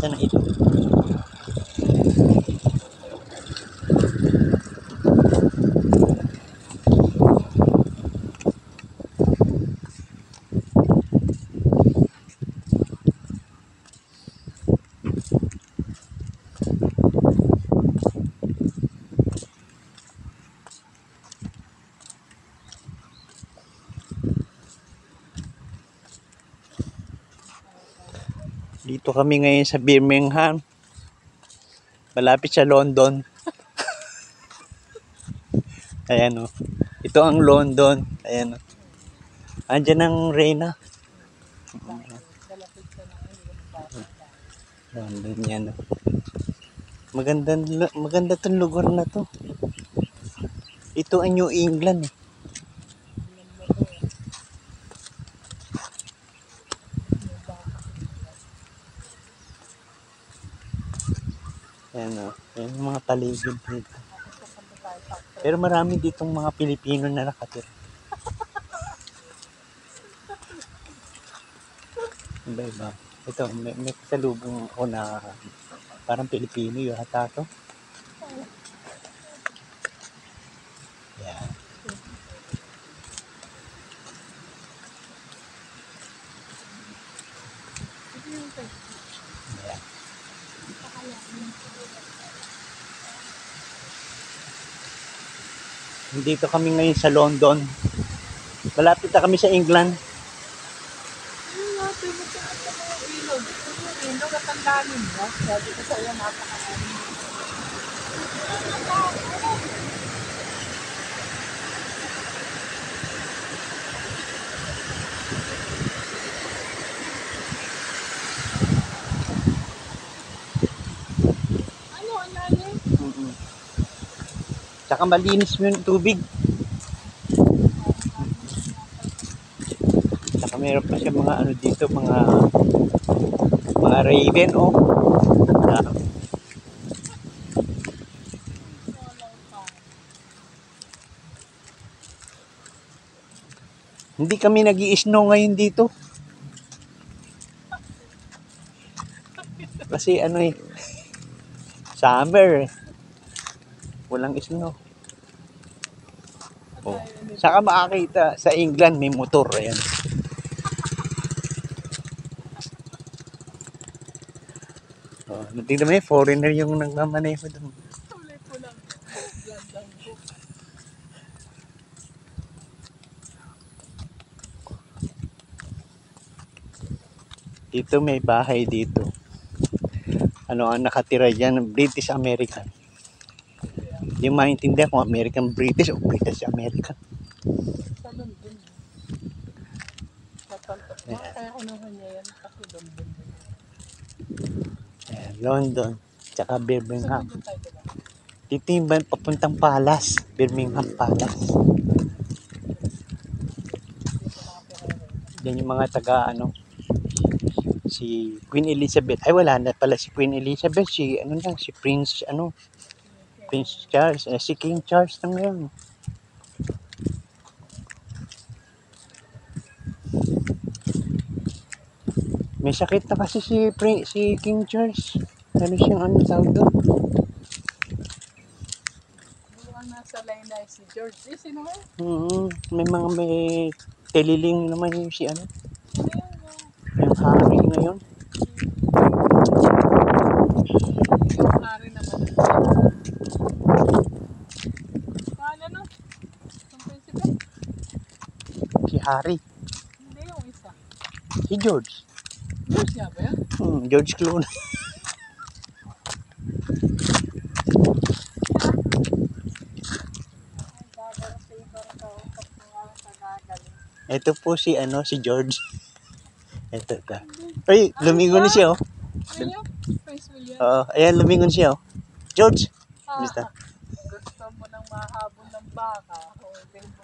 kalsada na ito. Dito kami ngayon sa Birmingham. Malapit sa London. Ayan o. Ito ang London. Ayan o. Andyan ang Reyna. London yan o. Maganda tong lugar na to. Ito ang New England eh. Ayan o. Ayan yung mga paligid dito. Pero marami ditong mga Pilipino na nakatira. Iba-iba. Ito, may kasalubong ako na parang Pilipino yung hata to. Ayan. Ayan. Dito kami ngayon sa London. Malapit na kami sa England. Tsaka malinis mo yung tubig. Tsaka meron pa siya mga ano dito, mga raven oh. Hindi kami nag-i-snow ngayon dito. Kasi ano eh, summer eh. Walang snow. Oh. Saka makakita sa England may motor. Ayan. Oh, tingnan mo eh, foreigner yung nagmamaneho doon. Dito may bahay dito. Ano ang nakatira dyan? British American. Hindi maintindihan kung American British o British American. Ayan, London. Tsaka Birmingham. Dito yung papuntang Palace. Birmingham Palace. Yan yung mga taga ano. Si Queen Elizabeth. Ay wala na pala si Queen Elizabeth. Si ano lang. Si Prince ano. Prince Charles. Si King Charles na ngayon. May sakit na kasi si King Charles. Ano siyang ano tawag doon? Ang nasa line na si George. Sino ba? May teliling naman yung si ano. Yung Harry na yun. Yung Harry naman. Paano no? Ang principal? Si Harry. Hindi yung isa. Si George. George nga ba yan? George Clooney. Ito po si ano, si George. Ito. Ay, lumingon na siya oh. William? Prince William? Oo, ayan lumingon siya oh. George. Basta. Gusto mo nang mahabol ng baka. O hindi mo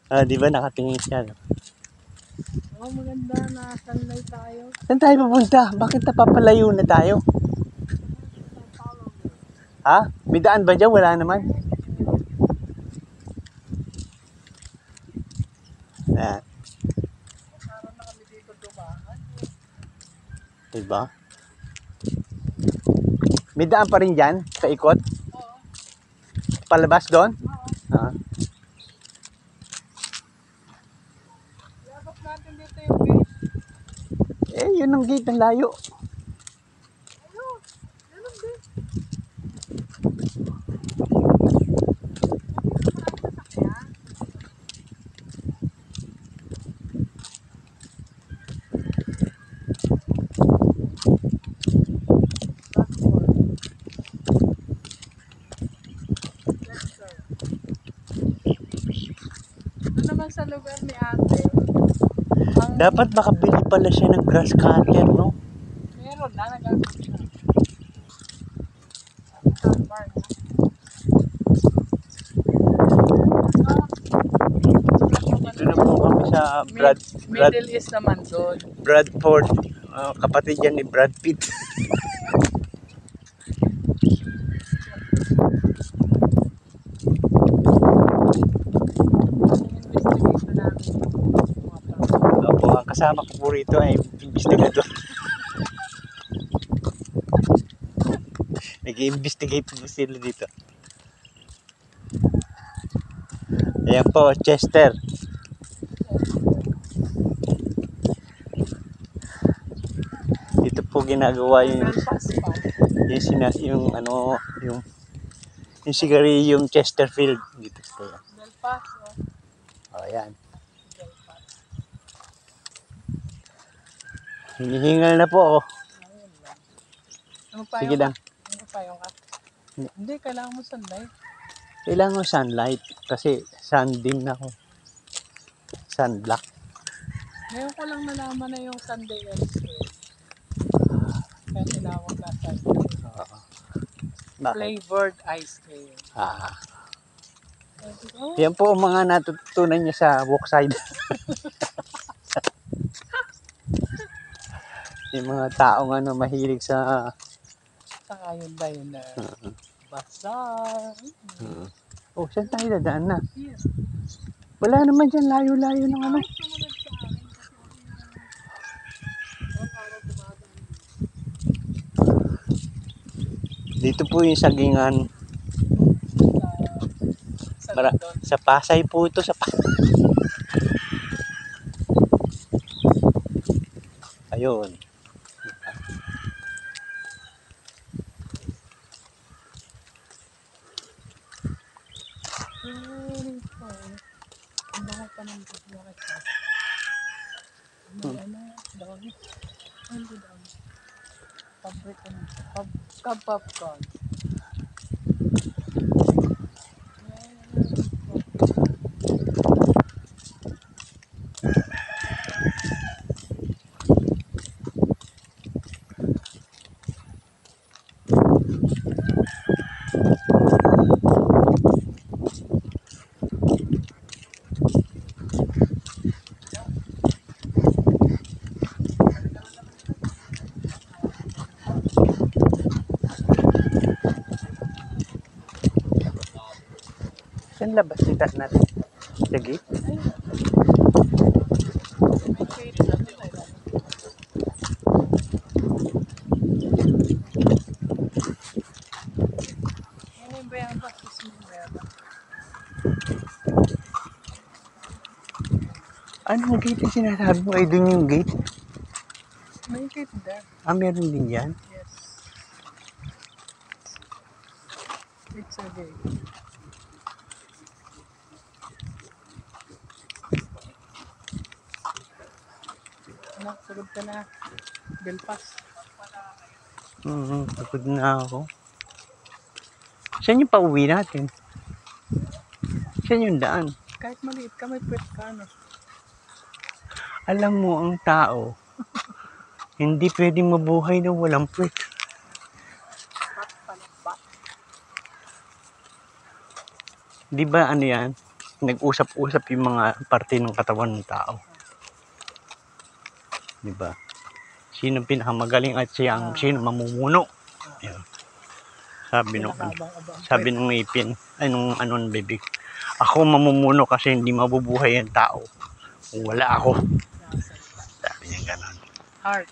alam. Di ba nakatingin siya no? Oh, maganda na sunlight tayo. Saan tayo pupunta? Bakit napapalayo na tayo? Ha? May daan ba dyan? Wala naman. Ayan. Parang na kami dito dumaan. Diba? May daan pa rin dyan, sa ikot. Oo. Palabas doon. Oo. Ah. Labas natin dito yung gate. Yun ang gate ng layo. Ayun. Yun ang gate. Ito naman sa lugar ni ate. Dapat makabili pala siya ng grass cutter, no? Meron na, nagagamit na. Car na. Dito na po kami sa Middle East naman doon. Bradford. Kapatid yan ni Brad Pitt. Investigate na namin. Opo, ang kasama ko po rito ay investigador. Nag-i-investigate po sila dito. Ayan po, Chester. Dito po ginagawa yung sigarilyo yung Chesterfield dito po. Del Paso. Oh, ayan. Hinihingal na po ako. Ayun lang. Ano pa Sige lang. Ano pa yung Hindi, kailangan mo sunlight. Kailangan mo sunlight kasi sundim na ako. Sunblock. Ngayon ko lang nalaman na yung Sunday ice cream. Kaya tinawag na Sunday. Oo. Bakit? Flavored ice cream. Oh, Yan po ang mga natutunan niya sa Walkside. Yung mga taong mahilig sa saka yun ba yun na bazaar. Oh, saan tayo dadaan na? Yes. Wala naman dyan, layo-layo ng ano. Sumunod sa akin kasi Dito po yung sagingan. sa London. Sa Pasay po ito. Ayun. Ang bango pa ng bakit ka? Dami. Hindi dami. Fabric ko ng popcorn. Saan labas kita natin? Sa gate? May shade na nila. Yan yung bayang bakis mo meron. Anong gate yung sinasabi mo? Ay, dun yung gate? May shade there. Meron din yan? Yes. It's a gate. Anak, pagod ka na. Belfast. Pagod na ako. Saan yung pauwi natin? Saan yung daan? Kahit maliit ka, may pwet ka, no? Alam mo, ang tao, hindi pwedeng mabuhay na walang puwet. Di ba ano yan? Nag-usap-usap yung mga parte ng katawan ng tao. Di ba? Sino pinakamagaling at sino mamumuno? Yan. Sabi nung ipin, ay nung anon bibig. Ako mamumuno kasi hindi mabubuhay ang tao. Kung wala ako. Sabi niya gano'n. Heart.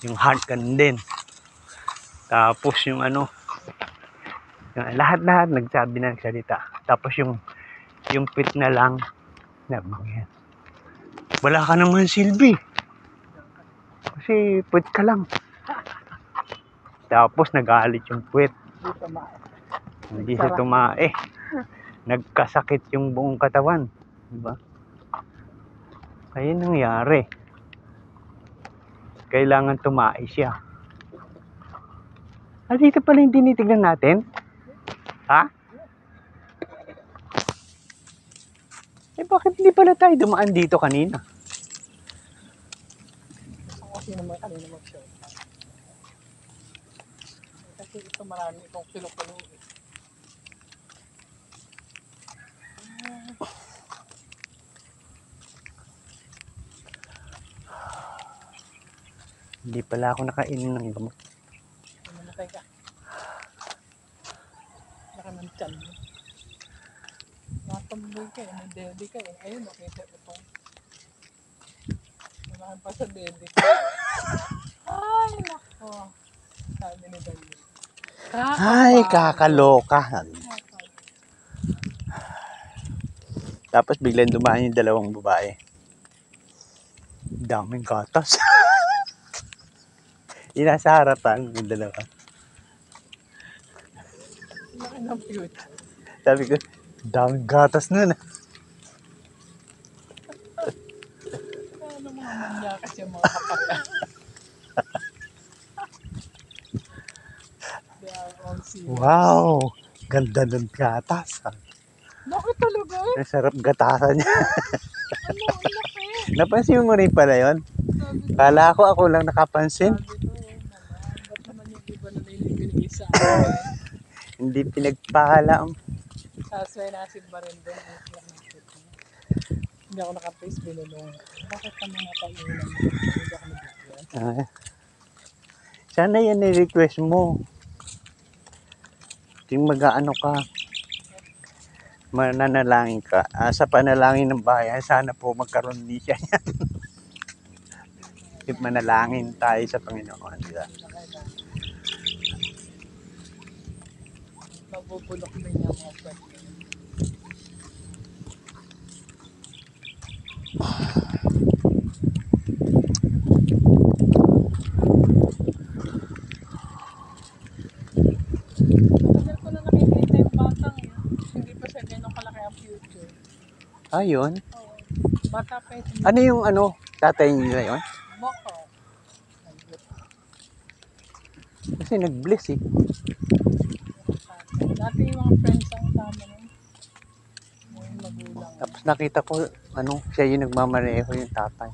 Yung heart ganun din. Tapos yung Lahat-lahat nagsabi na nagsalita. Tapos yung pit na lang, yan. Wala ka naman silbi. Kasi puwet ka lang. Tapos nagalit yung puwet. Dito ma. Hindi siya tumae. Nagkasakit yung buong katawan. Diba? Kaya nangyari. Kailangan tumae siya. Dito pala yung tinitignan natin? Ha? Bakit hindi pala tayo dumaan dito kanina? Kasi naman kanina mag-show. Kasi ito marami itong kinukulo eh. Hindi pala ako nakainom ng gamot. Namatay ka. Naka ng tiyan mo. Matamboy ka eh. May daddy ka eh. Ayun, nakita ito. Malakan pa sa daddy ka. Ay, nako. Sabi ni Daniel. Ay, kakaloka. Tapos biglang dumaan yung dalawang babae. Daming gatas. Yung nasa harapan, yung dalawa. Laki ng future. Sabi ko, daming gatas nun. Ano mga manyakas yung mga kapatid. They are all serious. Wow! Ganda ng gatas. Bakit talaga eh? Ang sarap gatasan niya. Ano, ang laki. Napansin mo rin pala yun? Sabi ko, Kala ko ako lang nakapansin. naman, ba't naman yung iba na nilibigay sa Hindi pinagpakalaam. Sasway nasin ba rin doon? Hindi ako naka-face binulong. Bakit naman napainan mo? Hindi ako nabigyan. Sana yan ni-request mo. Yung mag-ano ka. Mananalangin ka. Sa panalangin ng bayan, sana po magkaroon din siya yan. Manalangin tayo sa Panginoon. Diba? Mabubulok din yung mga pwede. Tagal ko na nakikita yung batang eh. Hindi pa siya ganyan kalaki ang future. Ayun. Oo. Bata pa ito. Ano yung tatay niya yun? Moko. Kasi nag-bless eh. Dati yung mga friends ang tama nun. Yung magulang. Tapos nakita ko, siya yung nagmamaneho yung tatay.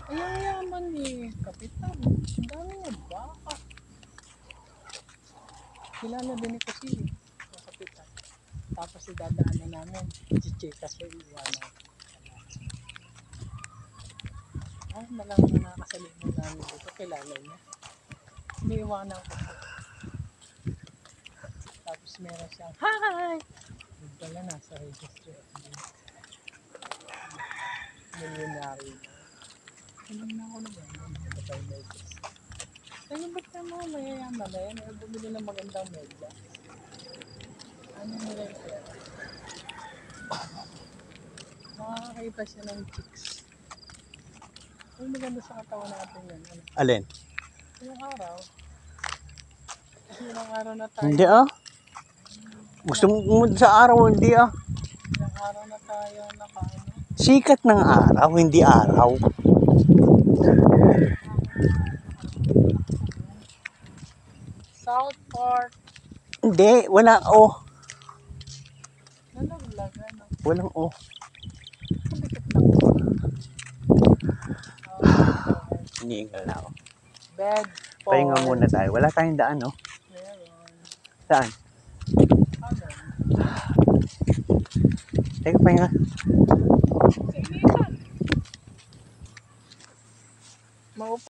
Ay, ang yaman ni Kapitan. Ang dami niya baka. Kilala din ni Kasi yung Kapitan. Tapos idadaanan namin. Chichika siya iwanan. Malang na nakasalubong namin dito. Kilala niya. Iniiwanan ko siya. Tapos meron siyang, hi! Pala nasa registry. Millionary na. Alam na ako na ba? Ano tayo medyas? Ano ba't ka mga mayayaman na yan? Bumili ng magandang medyas. Ano nila yung pera? Makakakita siya ng chicks. Ay, maganda sa katawan natin yan. Ano? Alin? Yung araw. Kasi ilang araw na tayo. Hindi ah. Gusto mo sa araw, hindi ah. Ilang araw na tayo nakaano. Sikat ng araw, hindi araw. Southport. Hindi, wala oh. Nalaglag, ano? Walang oh. Kumikit lang. Iniingal na ako. Bed. Pahinga muna tayo. Wala tayong daan, no? Meron. Saan? Ano? Teka, pahinga. Sa initan. Maupo